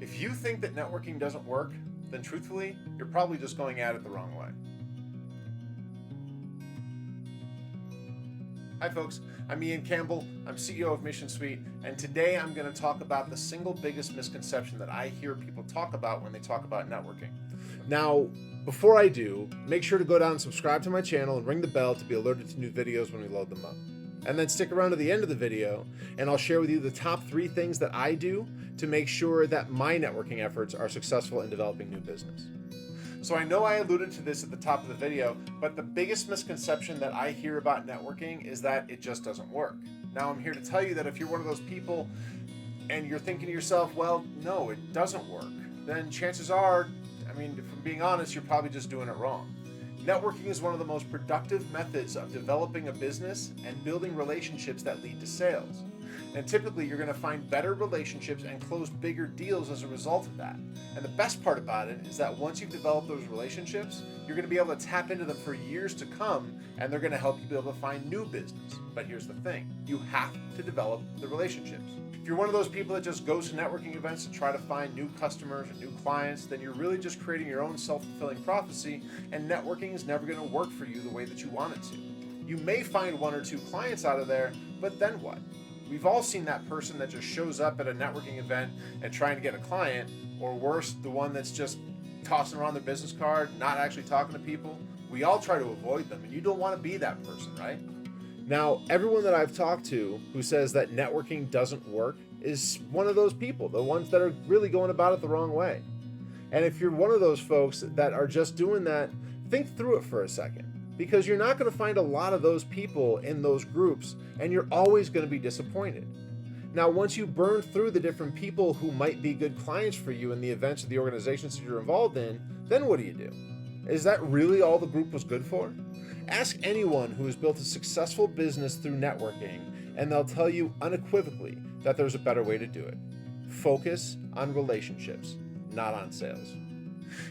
If you think that networking doesn't work, then truthfully, you're probably just going at it the wrong way. Hi folks, I'm Ian Campbell, I'm CEO of Mission Suite, and today I'm going to talk about the single biggest misconception that I hear people talk about when they talk about networking. Now, before I do, make sure to go down and subscribe to my channel and ring the bell to be alerted to new videos when we load them up. And then stick around to the end of the video and I'll share with you the top 3 things that I do to make sure that my networking efforts are successful in developing new business. So I know I alluded to this at the top of the video, but the biggest misconception that I hear about networking is that it just doesn't work. Now I'm here to tell you that if you're one of those people and you're thinking to yourself, well, no, it doesn't work, then chances are, if I'm being honest, you're probably just doing it wrong. Networking is one of the most productive methods of developing a business and building relationships that lead to sales. And typically you're going to find better relationships and close bigger deals as a result of that. And the best part about it is that once you've developed those relationships, you're going to be able to tap into them for years to come, and they're going to help you be able to find new business. But here's the thing, you have to develop the relationships. If you're one of those people that just goes to networking events to try to find new customers and new clients, then you're really just creating your own self-fulfilling prophecy, and networking is never going to work for you the way that you want it to. You may find 1 or 2 clients out of there, but then what? We've all seen that person that just shows up at a networking event and trying to get a client, or worse, the one that's just tossing around their business card, not actually talking to people. We all try to avoid them, and you don't want to be that person, right? Now, everyone that I've talked to who says that networking doesn't work is one of those people, the ones that are really going about it the wrong way. And if you're one of those folks that are just doing that, think through it for a second, because you're not going to find a lot of those people in those groups, and you're always going to be disappointed. Now, once you burn through the different people who might be good clients for you in the events or the organizations that you're involved in, then what do? Is that really all the group was good for? Ask anyone who has built a successful business through networking, and they'll tell you unequivocally that there's a better way to do it. Focus on relationships, not on sales.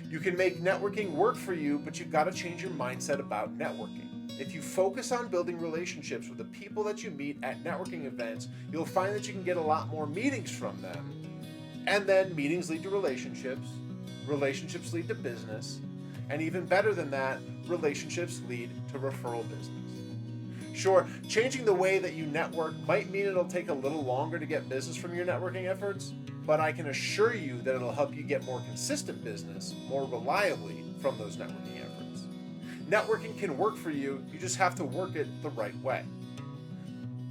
You can make networking work for you, but you've got to change your mindset about networking. If you focus on building relationships with the people that you meet at networking events, you'll find that you can get a lot more meetings from them. And then meetings lead to relationships, relationships lead to business, and even better than that, relationships lead to referral business. Sure, changing the way that you network might mean it'll take a little longer to get business from your networking efforts, but I can assure you that it'll help you get more consistent business more reliably from those networking efforts. Networking can work for you, you just have to work it the right way.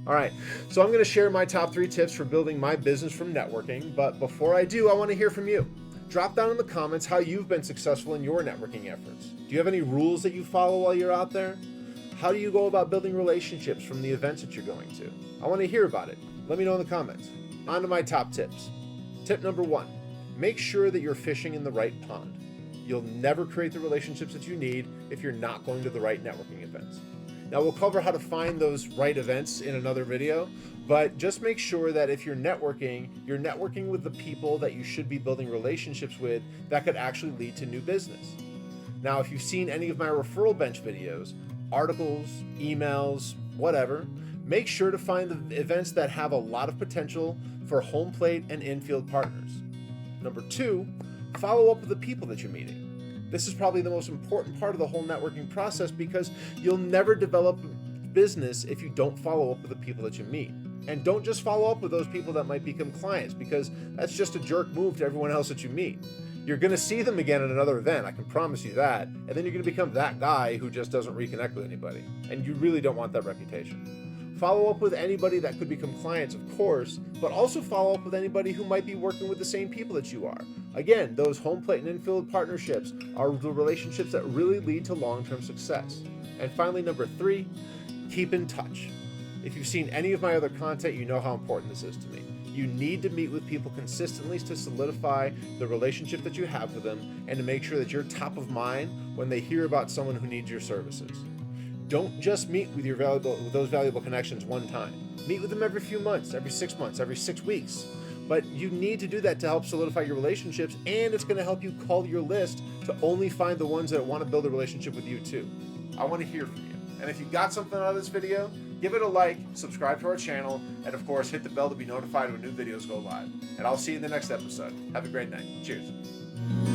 All right, so I'm going to share my top 3 tips for building my business from networking, but before I do, I want to hear from you. Drop down in the comments how you've been successful in your networking efforts. Do you have any rules that you follow while you're out there? How do you go about building relationships from the events that you're going to? I want to hear about it. Let me know in the comments. On to my top tips. Tip number 1, make sure that you're fishing in the right pond. You'll never create the relationships that you need if you're not going to the right networking events. Now we'll cover how to find those right events in another video, but just make sure that if you're networking with the people that you should be building relationships with that could actually lead to new business. Now, if you've seen any of my referral bench videos, articles, emails, whatever, make sure to find the events that have a lot of potential for home plate and infield partners. Number 2, follow up with the people that you're meeting. This is probably the most important part of the whole networking process, because you'll never develop business if you don't follow up with the people that you meet. And don't just follow up with those people that might become clients, because that's just a jerk move to everyone else that you meet. You're going to see them again at another event, I can promise you that, and then you're going to become that guy who just doesn't reconnect with anybody, and you really don't want that reputation. Follow up with anybody that could become clients, of course, but also follow up with anybody who might be working with the same people that you are. Again, those home plate and infield partnerships are the relationships that really lead to long-term success. And finally, number 3, keep in touch. If you've seen any of my other content, you know how important this is to me. You need to meet with people consistently to solidify the relationship that you have with them and to make sure that you're top of mind when they hear about someone who needs your services. Don't just meet with those valuable connections one time. Meet with them every few months, every 6 months, every 6 weeks. But you need to do that to help solidify your relationships, and it's going to help you cull your list to only find the ones that want to build a relationship with you too. I want to hear from you. And if you got something out of this video, Give it a like, subscribe to our channel, and of course, hit the bell to be notified when new videos go live. And I'll see you in the next episode. Have a great night. Cheers.